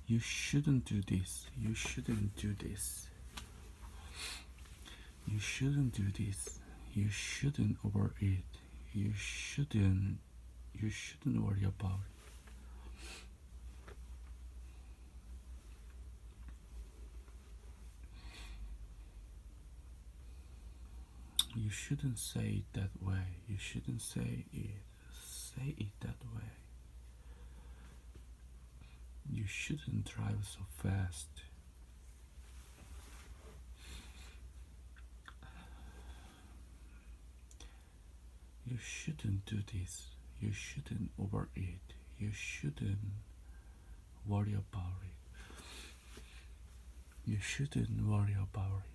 You shouldn't do this. You shouldn't do this. You shouldn't do this. You shouldn't overeat. You shouldn't worry about it. You shouldn't say it that way. You shouldn't say it. Say it that way. You shouldn't drive so fast. You shouldn't do this. You shouldn't overeat. You shouldn't worry about it. You shouldn't worry about it.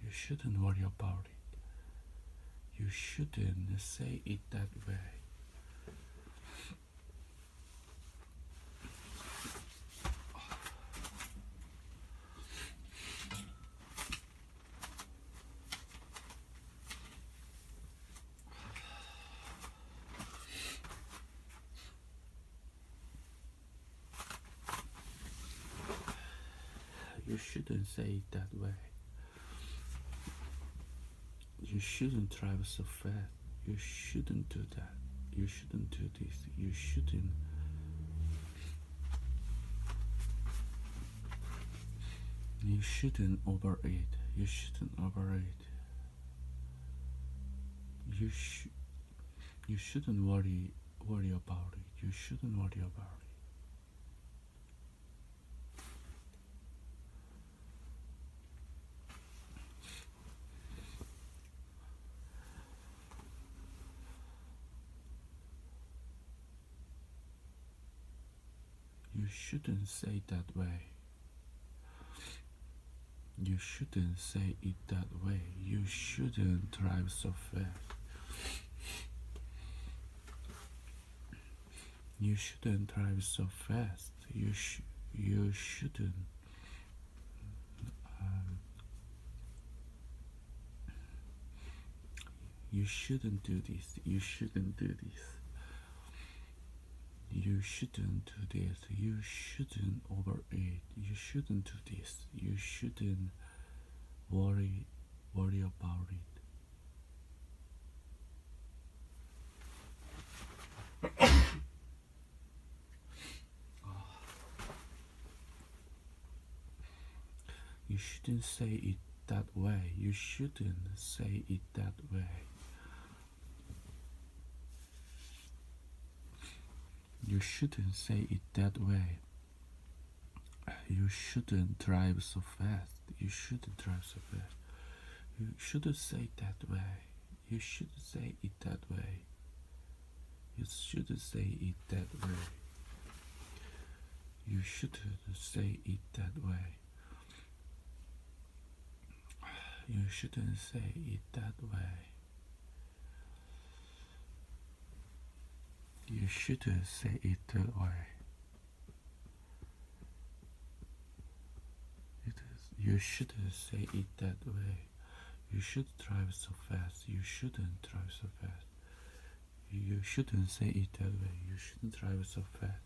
You shouldn't worry about it. You shouldn't say it that way. You shouldn't say it that way. You shouldn't drive so fast. You shouldn't do that. You shouldn't do this. You shouldn't. You shouldn't overeat. You shouldn't overeat. You shouldn't worry about it. You shouldn't worry about it. You shouldn't say it that way. You shouldn't say it that way. You shouldn't drive so fast. You shouldn't drive so fast. You shouldn't. You shouldn't do this. You shouldn't do this. You shouldn't do this. You shouldn't overeat. You shouldn't do this. You shouldn't worry about it. You shouldn't say it that way. You shouldn't say it that way. You shouldn't say it that way. You shouldn't drive so fast. You shouldn't drive so fast. You shouldn't say it that way. You shouldn't say it that way. You shouldn't say it that way. You shouldn't say it that way. You shouldn't say it that way. You shouldn't say it that way. You shouldn't say it that way. You should drive so fast. You shouldn't drive so fast. You shouldn't say it that way. You shouldn't drive so fast.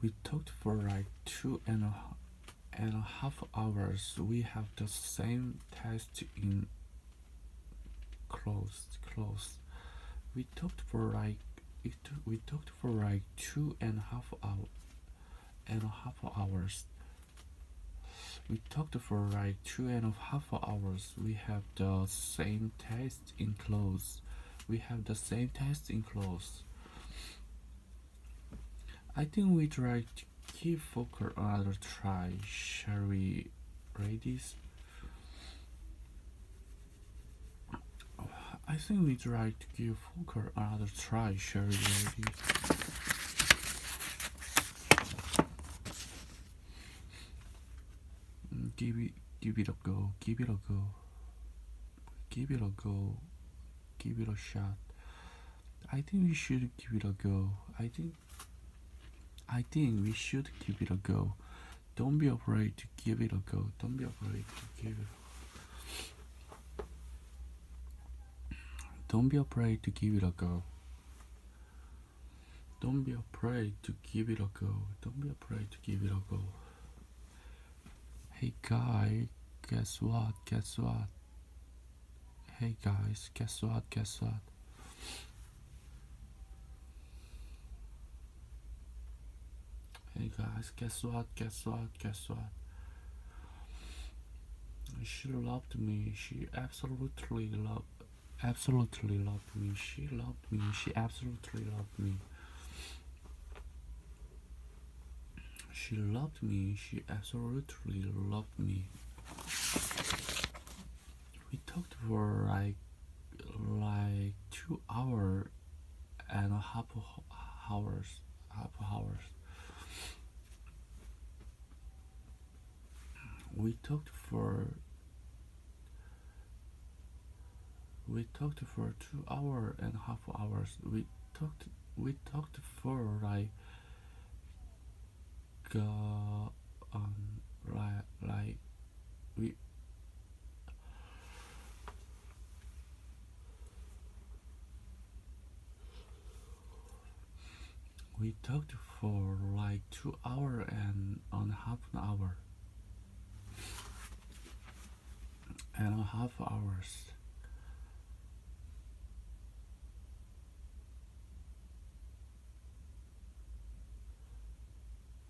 We talked for like 2.5 hours. We have the same test in closed. We talked for like 2.5 hours. We talked for like 2.5 hours. We have the same taste in clothes. We have the same taste in clothes. I think we try to give Fokker another try. Shall we, ladies? I think we try to give Fokker another try. Shall we, ladies? Give it a go. Give it a go. Give it a go. Give it a shot. I think we should give it a go. I think we should give it a go. Don't be afraid to give it a go. Don't be afraid to give it. Don't be afraid to give it a go. Don't be afraid to give it a go. Don't be afraid to give it a go. Hey guy, guess what? Guess what? Hey guys, guess what? Guess what? Hey guys, guess what? Guess what? Guess what? She loved me. She absolutely loved me. She loved me. She absolutely loved me. She loved me. She absolutely loved me. We talked for like 2 hours and a half hours. We talked for 2.5 hours. We talked for like we talked for like 2 hours and a half an hour. And a half hours.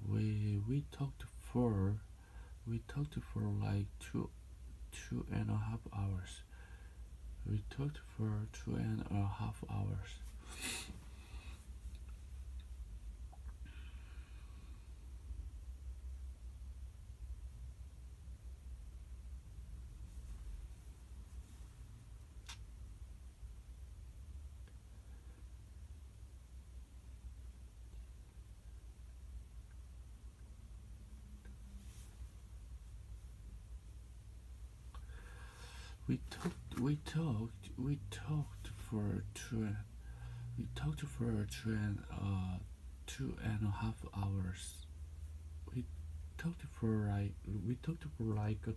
We talked for like 2.5 hours. We talked for 2.5 hours. We talked for 2.5 hours. We talked for like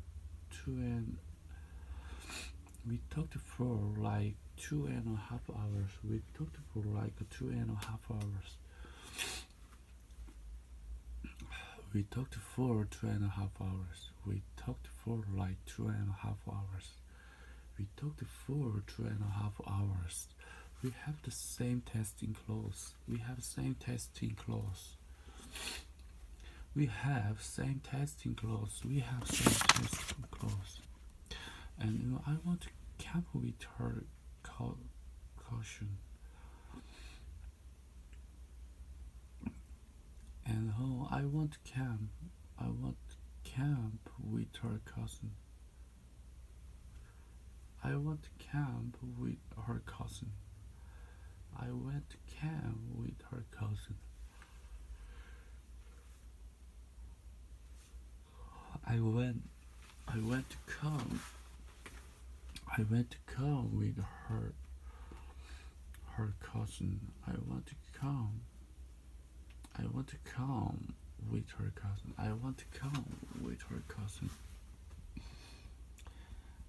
We talked for like 2.5 hours. We talked for like 2.5 hours. We talked for 2.5 hours. We talked for like 2.5 hours. We talked for 2.5 hours. We have the same testing clothes. We have same testing clothes. We have same testing clothes. We have same testing clothes. And I want to camp with her caution. And I want to camp. I want to camp with her cousin. I went to camp with her cousin. I went to camp with her cousin. I went to camp. I went to camp with her cousin. I want to camp. I want to come with her cousin. I want to come with her cousin.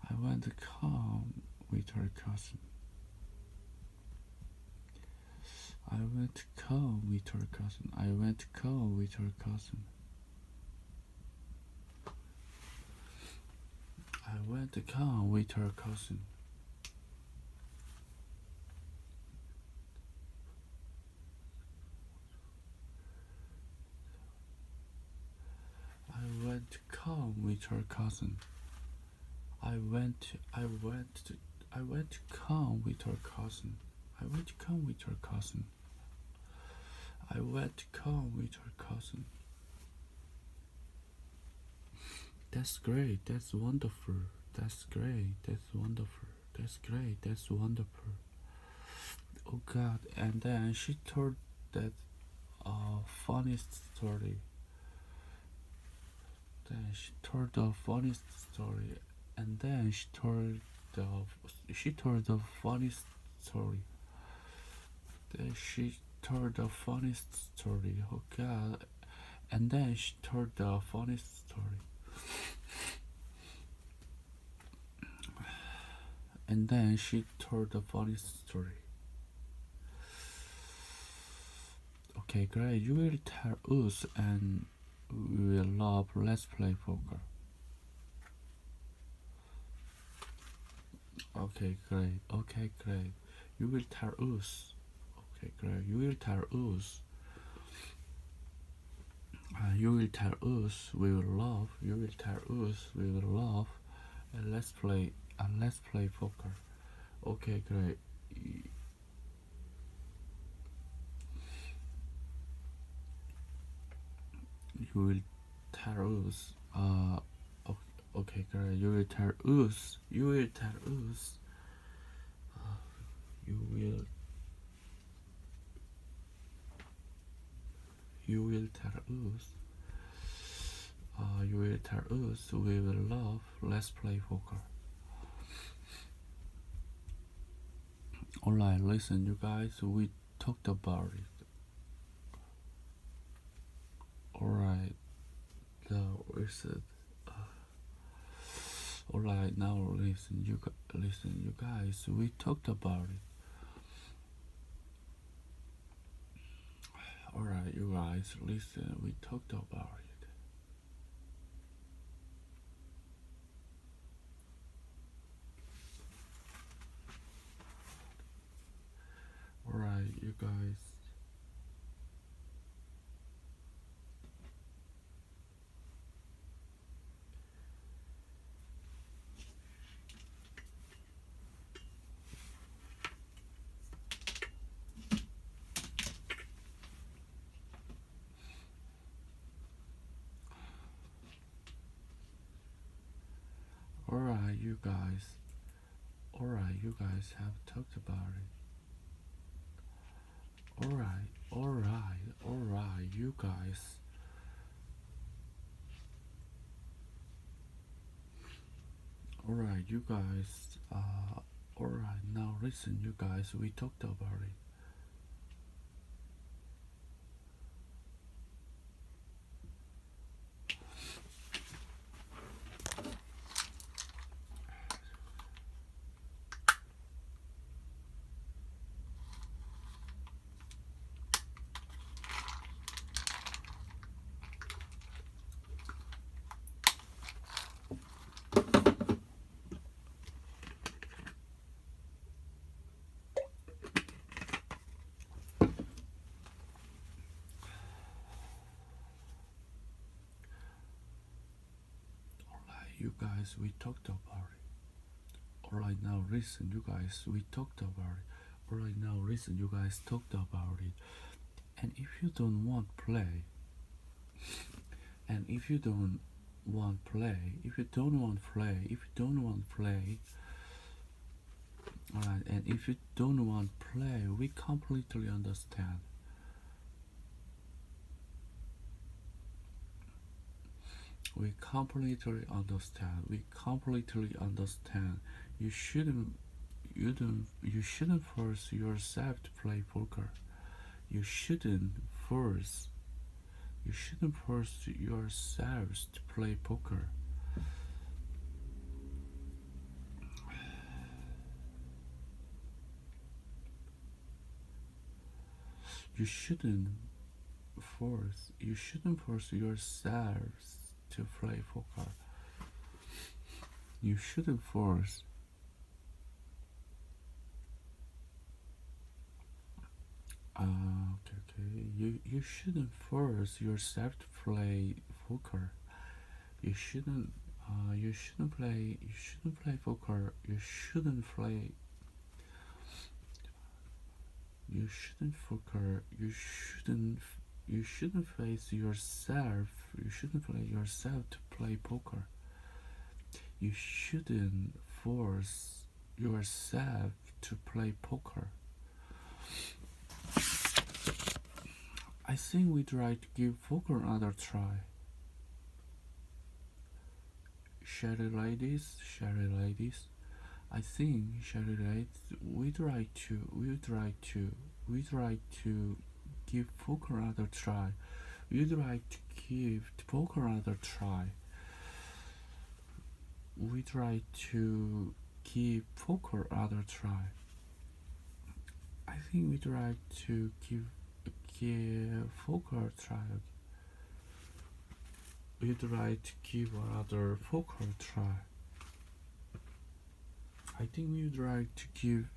I want to come with her cousin. I want to come with her cousin. I want to come with her cousin. I want to come with her cousin. I want to come with with her cousin. I went to come with her cousin. I went to come with her cousin. I went to come with her cousin. That's great. That's wonderful. That's great. That's wonderful. That's great. That's wonderful. Oh God! And then she told that funniest story. Then she told the funniest story, and then she told the funniest story. Then she told the funniest story. Oh God! And then she told the funniest story. And then she told the funniest story. Okay, great. You will tell us, and we will love. Let's play poker. Okay, great. Okay, great. You will tell us. Okay, great. You will tell us. You will tell us. We will love. You will tell us. We will love. And let's play. And let's play poker. Okay, great. You will tell us. Okay, great. You will tell us. You will tell us. You will. You will tell us. You will tell us. We will love. Let's play poker. Alright, listen, you guys. We talked about it. Alright. Now listen. Alright, now listen, you guys. We talked about it. Alright, you guys, listen. We talked about it. Alright, you guys. Alright, you guys. Alright, you guys have talked about it. Alright, you guys. Alright, you guys. Alright, now listen, you guys. We talked about it. You guys, we talked about it. Alright, now listen, you guys, we talked about it. Alright, now listen, you guys talked about it. And if you don't want play, and if you don't want play, alright, and if you don't want play, we completely understand. We completely understand. You shouldn't force yourself to play poker. You shouldn't force yourselves to play poker. You shouldn't force yourselves to play poker. You shouldn't force. Okay. You shouldn't force yourself to play poker. You shouldn't You shouldn't play poker. You shouldn't play poker. You shouldn't face yourself. You shouldn't play yourself to play poker. You shouldn't force yourself to play poker. I think we'd like to give poker another try. Sherry ladies, I think Sherry ladies, we'd like to give poker another try. We'd like to give poker another try. We'd like to give poker another try. I think we'd like to give poker a try. We'd like to give another poker a try. I think we'd like to give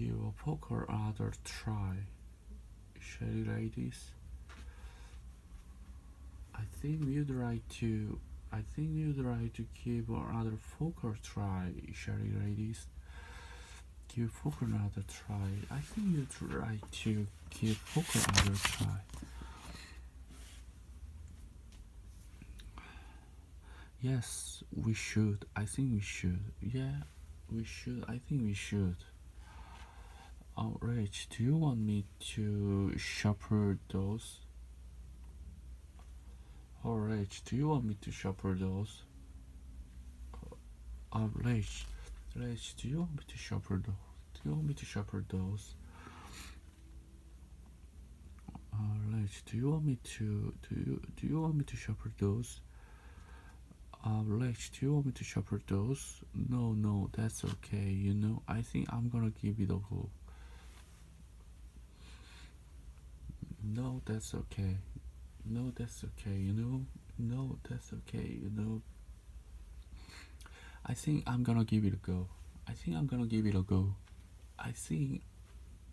a poker another try. Sherry ladies, I think we'd like to give another poker try. Sherry ladies, give poker another try. I think you'd like to give poker another try. Yes, we should. I think we should. Yeah, we should. I think we should. Rich, do you want me to shepherd those? Rich, do you want me to shepherd those? Rich, do you want me to shepherd those? Do you want me to shepherd those? Rich, do you want me to shepherd those? Rich, do you want me to shepherd those? No, that's okay. I think I'm gonna give it a go. No, that's okay. No, that's okay. No, that's okay. I think I'm gonna give it a go. I think I'm gonna give it a go. I think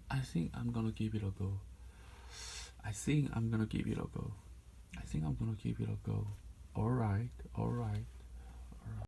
I'm gonna give it a go. I think I'm gonna give it a go. I think I'm gonna give it a go. Alright.